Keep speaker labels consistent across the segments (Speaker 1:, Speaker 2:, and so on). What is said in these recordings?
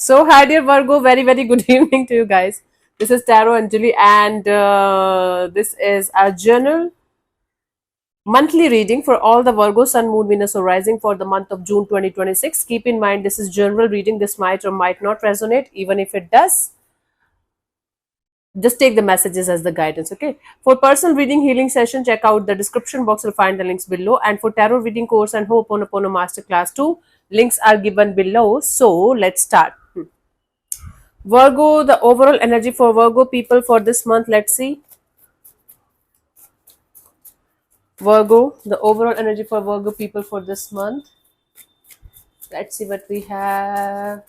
Speaker 1: So, hi dear Virgo, very good evening to you guys. This is Tarot Anjali, and this is our journal monthly reading for all the Virgo, Sun, Moon, Venus, or Rising for the month of June 2026. Keep in mind, this is general reading. This might or might not resonate. Even if it does, just take the messages as the guidance. Okay. For personal reading healing session, check out the description box. You'll find the links below. And for tarot reading course and Ho'oponopono masterclass too, links are given below. So let's start. Virgo, the overall energy for Virgo people for this month. Let's see. Virgo, the overall energy for Virgo people for this month. Let's see what we have.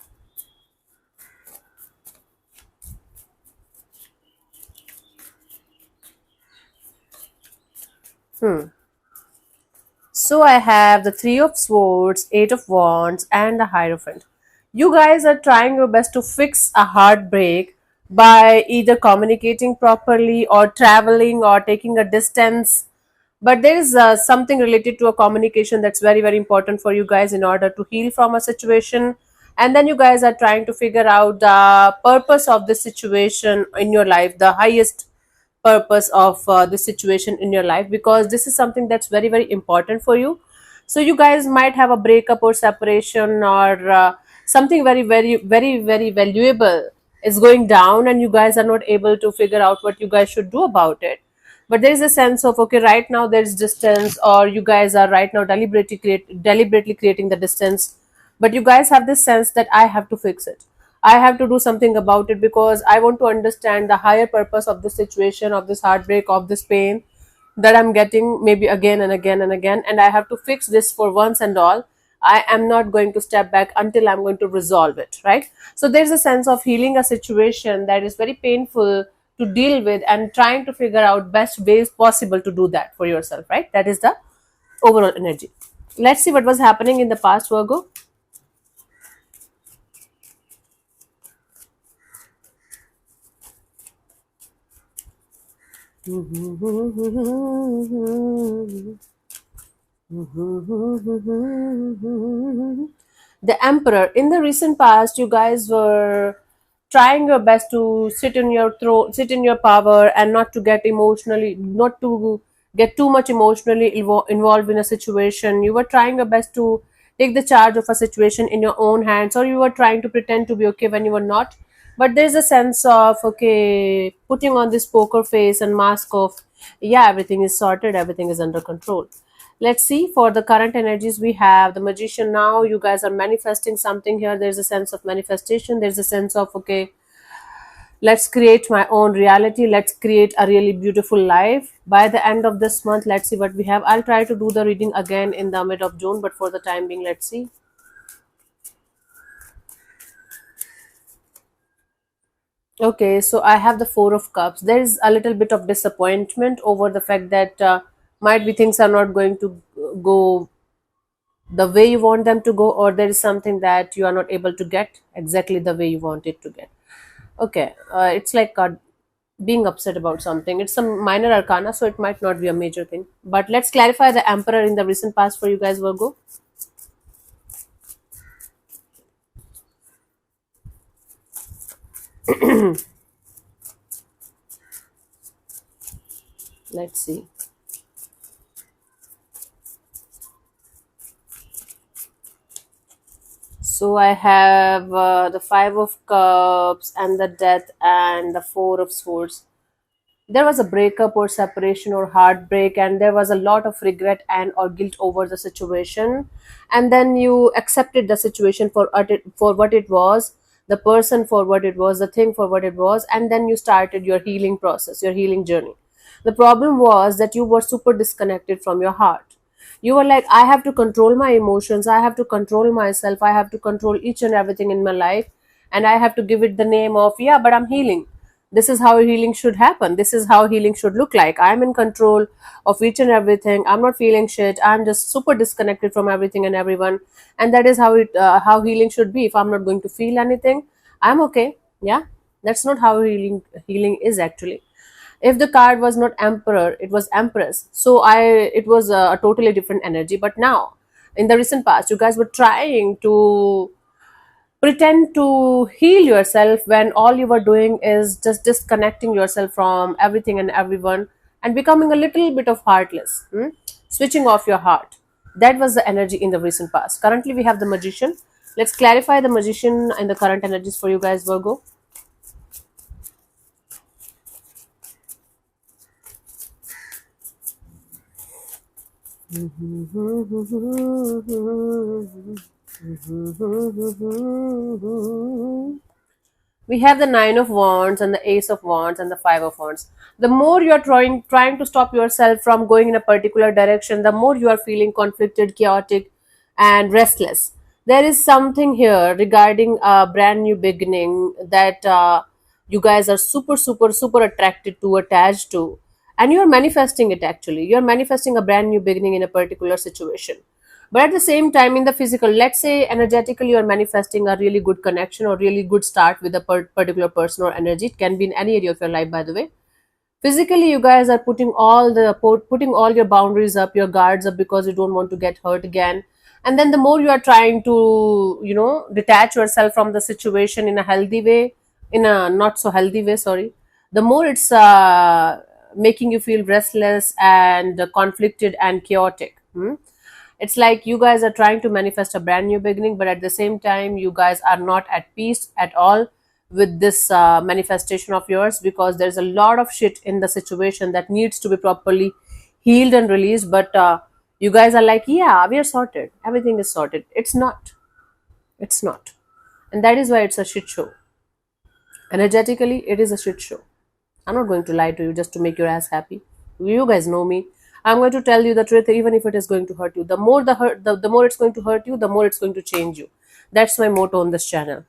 Speaker 1: So I have the Three of Swords, Eight of Wands, and the Hierophant. You guys are trying your best to fix a heartbreak by either communicating properly or traveling or taking a distance. But there is something related to a communication that's very important for you guys in order to heal from a situation. And then you guys are trying to figure out the purpose of this situation in your life, the highest purpose of this situation in your life, because this is something that's very important for you. So you guys might have a breakup or separation, or something very valuable is going down, and you guys are not able to figure out what you guys should do about it. But there is a sense of, okay, right now there is distance, or you guys are right now deliberately creating the distance. But you guys have this sense that I have to fix it, I have to do something about it, because I want to understand the higher purpose of this situation, of this heartbreak, of this pain that I'm getting maybe again and again and again. And I have to fix this for once and all. I am not going to step back until I'm going to resolve it, right? So there's a sense of healing a situation that is very painful to deal with, and trying to figure out best ways possible to do that for yourself, right? That is the overall energy. Let's see what was happening in the past, Virgo. The Emperor. In the recent past, you guys were trying your best to sit in your throne, sit in your power, and not to get too much emotionally involved in a situation. You were trying your best to take the charge of a situation in your own hands, or you were trying to pretend to be okay when you were not. But there's a sense of, okay, putting on this poker face and mask of, yeah, everything is sorted, everything is under control. Let's see, for the current energies, we have the Magician. Now you guys are manifesting something here. There's a sense of manifestation, there's a sense of, okay, let's create my own reality, let's create a really beautiful life by the end of this month. Let's see what we have. I'll try to do the reading again in the mid of June, but for the time being, let's see. Okay, so I have the Four of Cups. There is a little bit of disappointment over the fact that might be things are not going to go the way you want them to go, or there is something that you are not able to get exactly the way you want it to get. Okay, it's like being upset about something. It's some minor arcana, so it might not be a major thing. But let's clarify the Emperor in the recent past for you guys, Virgo. Let's see. So I have the Five of Cups and the Death and the Four of Swords. There was a breakup or separation or heartbreak, and there was a lot of regret and or guilt over the situation. And then you accepted the situation for what it was, the person for what it was, the thing for what it was, and then you started your healing process, your healing journey. The problem was that you were super disconnected from your heart. You were like, I have to control my emotions, I have to control myself, I have to control each and everything in my life, and I have to give it the name of, yeah, but I'm healing. This is how healing should happen, this is how healing should look like. I'm in control of each and everything, I'm not feeling shit, I'm just super disconnected from everything and everyone. And that is how healing should be. If I'm not going to feel anything, I'm okay. Yeah, that's not how healing is actually. If the card was not Emperor, it was Empress, so I it was a totally different energy. But now, in the recent past, you guys were trying to pretend to heal yourself when all you were doing is just disconnecting yourself from everything and everyone and becoming a little bit of heartless, switching off your heart. That was the energy in the recent past. Currently, we have the magician. Let's clarify the magician and the current energies for you guys, Virgo. We have the nine of wands and the ace of wands and the five of wands. The more you are trying to stop yourself from going in a particular direction, the more you are feeling conflicted, chaotic, and restless. There is something here regarding a brand new beginning that you guys are super attracted to, attached to, and you are manifesting it. Actually, you are manifesting a brand new beginning in a particular situation. But at the same time, in the physical, let's say energetically, you're manifesting a really good connection or really good start with a particular person or energy. It can be in any area of your life, by the way. Physically, you guys are putting all your boundaries up, your guards up, because you don't want to get hurt again. And then the more you are trying to, detach yourself from the situation in a healthy way, in a not so healthy way, sorry, the more it's making you feel restless and conflicted and chaotic. It's like you guys are trying to manifest a brand new beginning, but at the same time, you guys are not at peace at all with this manifestation of yours, because there's a lot of shit in the situation that needs to be properly healed and released. But you guys are like, yeah, we are sorted. Everything is sorted. It's not. It's not. And that is why it's a shit show. Energetically, it is a shit show. I'm not going to lie to you just to make your ass happy. You guys know me. I'm going to tell you the truth, even if it is going to hurt you. The more the more it's going to hurt you, the more it's going to change you. That's my motto on this channel.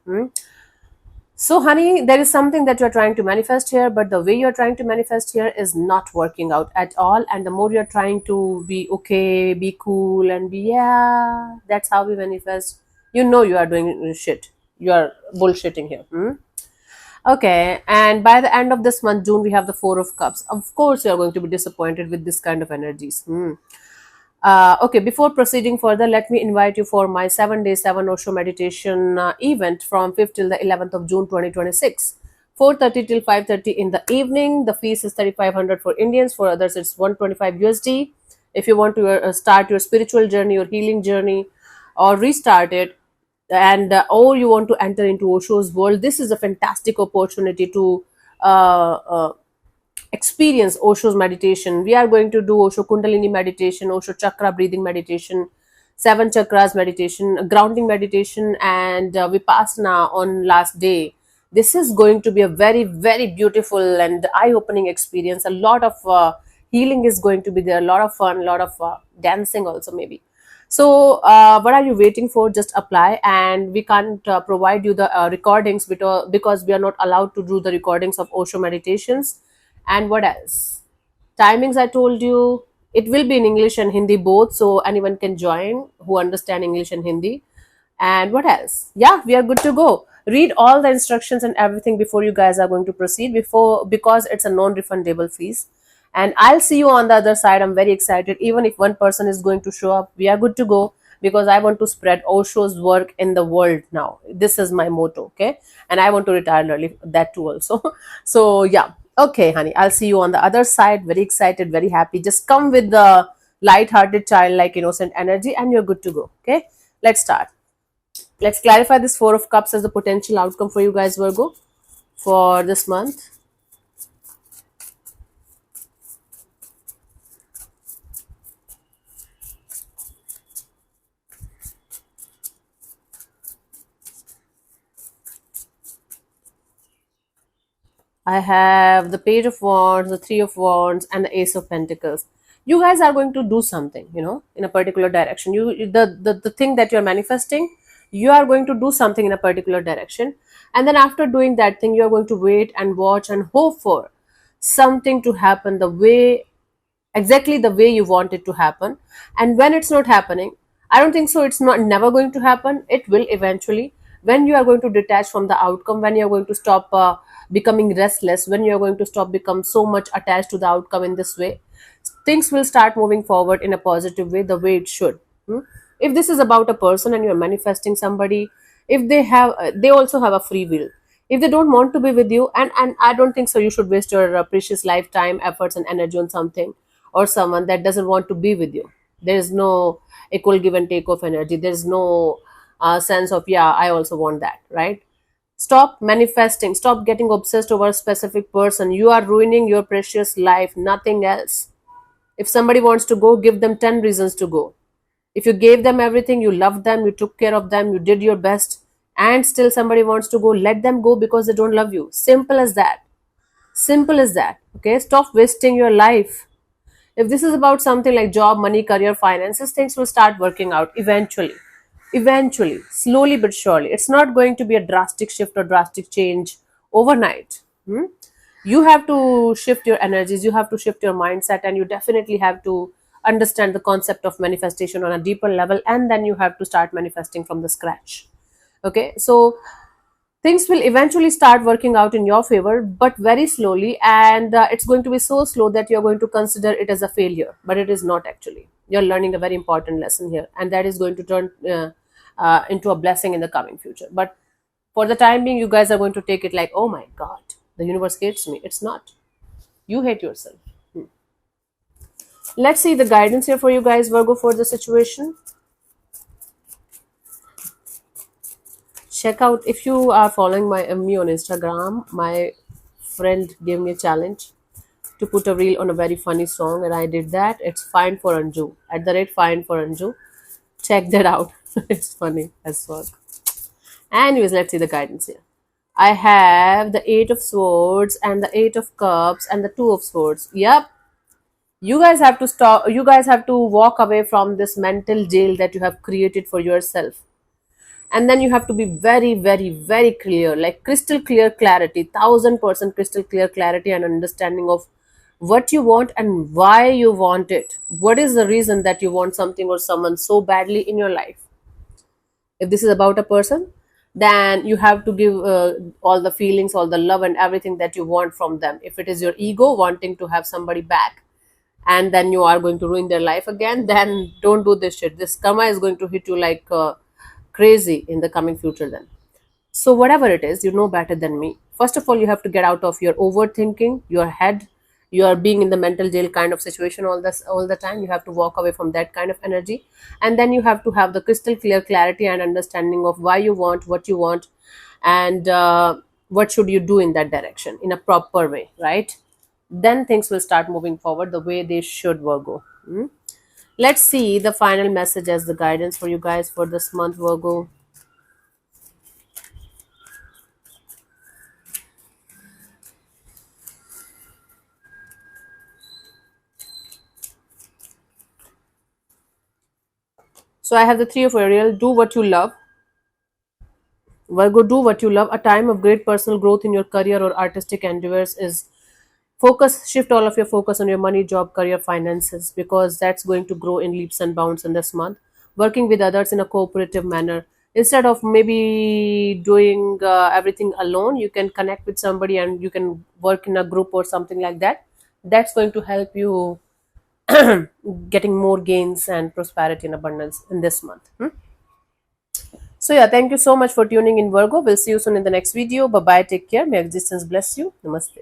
Speaker 1: So, honey, there is something that you're trying to manifest here, but the way you're trying to manifest here is not working out at all. And the more you're trying to be okay, be cool, and be, yeah, that's how we manifest. You are doing shit. You are bullshitting here. Okay, and by the end of this month, June, we have the Four of Cups. Of course, you are going to be disappointed with this kind of energies. Okay, before proceeding further, let me invite you for my 7 day 7 Osho meditation event from 5th till the 11th of June 2026. 4:30 till 5:30 in the evening. The fees is 3,500 for Indians. For others, it's 125 USD. If you want to start your spiritual journey or healing journey, or restart it, and or you want to enter into Osho's world, this is a fantastic opportunity to experience Osho's meditation. We are going to do Osho Kundalini meditation, Osho chakra breathing meditation, seven chakras meditation, grounding meditation, and Vipassana on last day. This is going to be a very, very beautiful and eye-opening experience. A lot of healing is going to be there, a lot of fun, a lot of dancing also maybe. So, what are you waiting for? Just apply, and we can't provide you the recordings because we are not allowed to do the recordings of Osho meditations. And what else? Timings I told you, it will be in English and Hindi both, so anyone can join who understand English and Hindi. And what else? Yeah, we are good to go. Read all the instructions and everything before you guys are going to proceed, before because it's a non-refundable fees. And I'll see you on the other side. I'm very excited. Even if one person is going to show up, we are good to go, because I want to spread Osho's work in the world now. This is my motto, okay? And I want to retire early, that too also. So yeah, okay, honey. I'll see you on the other side. Very excited, very happy. Just come with the light-hearted, childlike, innocent energy, and you're good to go. Okay, let's start. Let's clarify this Four of Cups as the potential outcome for you guys, Virgo, for this month. I have the Page of Wands, the Three of Wands, and the Ace of Pentacles. You guys are going to do something, in a particular direction. The thing that you're manifesting, you are going to do something in a particular direction. And then after doing that thing, you're going to wait and watch and hope for something to happen exactly the way you want it to happen. And when it's not happening, I don't think so, it's not never going to happen. It will eventually, when you are going to detach from the outcome, when you're going to stop becoming restless, when you're going to stop become so much attached to the outcome in this way, things will start moving forward in a positive way, the way it should. If this is about a person and you're manifesting somebody, if they have they also have a free will. If they don't want to be with you, and I don't think so you should waste your precious lifetime, efforts and energy on something or someone that doesn't want to be with you. There is no equal give and take of energy. There's no sense of, yeah, I also want that, right? Stop manifesting, stop getting obsessed over a specific person. You are ruining your precious life, nothing else. If somebody wants to go, give them 10 reasons to go. If you gave them everything, you loved them, you took care of them, you did your best, and still somebody wants to go, let them go because they don't love you. Simple as that. Simple as that. Okay, stop wasting your life. If this is about something like job, money, career, finances, things will start working out eventually. Eventually, slowly but surely. It's not going to be a drastic shift or drastic change overnight. You have to shift your energies, you have to shift your mindset, and you definitely have to understand the concept of manifestation on a deeper level, and then you have to start manifesting from the scratch. Okay, so things will eventually start working out in your favor, but very slowly, and it's going to be so slow that you're going to consider it as a failure, but it is not actually. You're learning a very important lesson here, and that is going to turn into a blessing in the coming future. But for the time being, you guys are going to take it like, oh my god, the universe hates me. It's not. You hate yourself. Let's see the guidance here for you guys, Virgo, for the situation. Check out, if you are following me on Instagram, my friend gave me a challenge to put a reel on a very funny song, and I did that. It's Fine for Anju, at the rate Fine for Anju. Check that out. It's funny as well. Anyways, let's see the guidance here. I have the Eight of Swords and the Eight of Cups and the Two of Swords. Yep. You guys have to stop. You guys have to walk away from this mental jail that you have created for yourself. And then you have to be very, very, very clear, like crystal clear clarity, 1000% crystal clear clarity and understanding of what you want and why you want it. What is the reason that you want something or someone so badly in your life? If this is about a person, then you have to give all the feelings, all the love and everything that you want from them. If it is your ego wanting to have somebody back, and then you are going to ruin their life again, then don't do this shit. This karma is going to hit you like crazy in the coming future then. So whatever it is, you know better than me. First of all, you have to get out of your overthinking, your head. You are being in the mental jail kind of situation all the time. You have to walk away from that kind of energy, and then you have to have the crystal clear clarity and understanding of why you want what you want, and what should you do in that direction in a proper way, right? Then things will start moving forward the way they should, Virgo. Let's see the final message as the guidance for you guys for this month, Virgo. So I have the Three of Ariel. Do what you love. Virgo, do what you love. A time of great personal growth in your career or artistic endeavors is focus, shift all of your focus on your money, job, career, finances, because that's going to grow in leaps and bounds in this month. Working with others in a cooperative manner. Instead of maybe doing everything alone, you can connect with somebody and you can work in a group or something like that. That's going to help you getting more gains and prosperity and abundance in this month. So yeah, thank you so much for tuning in, Virgo. We'll see you soon in the next video. Bye bye. Take care. May existence bless you. Namaste.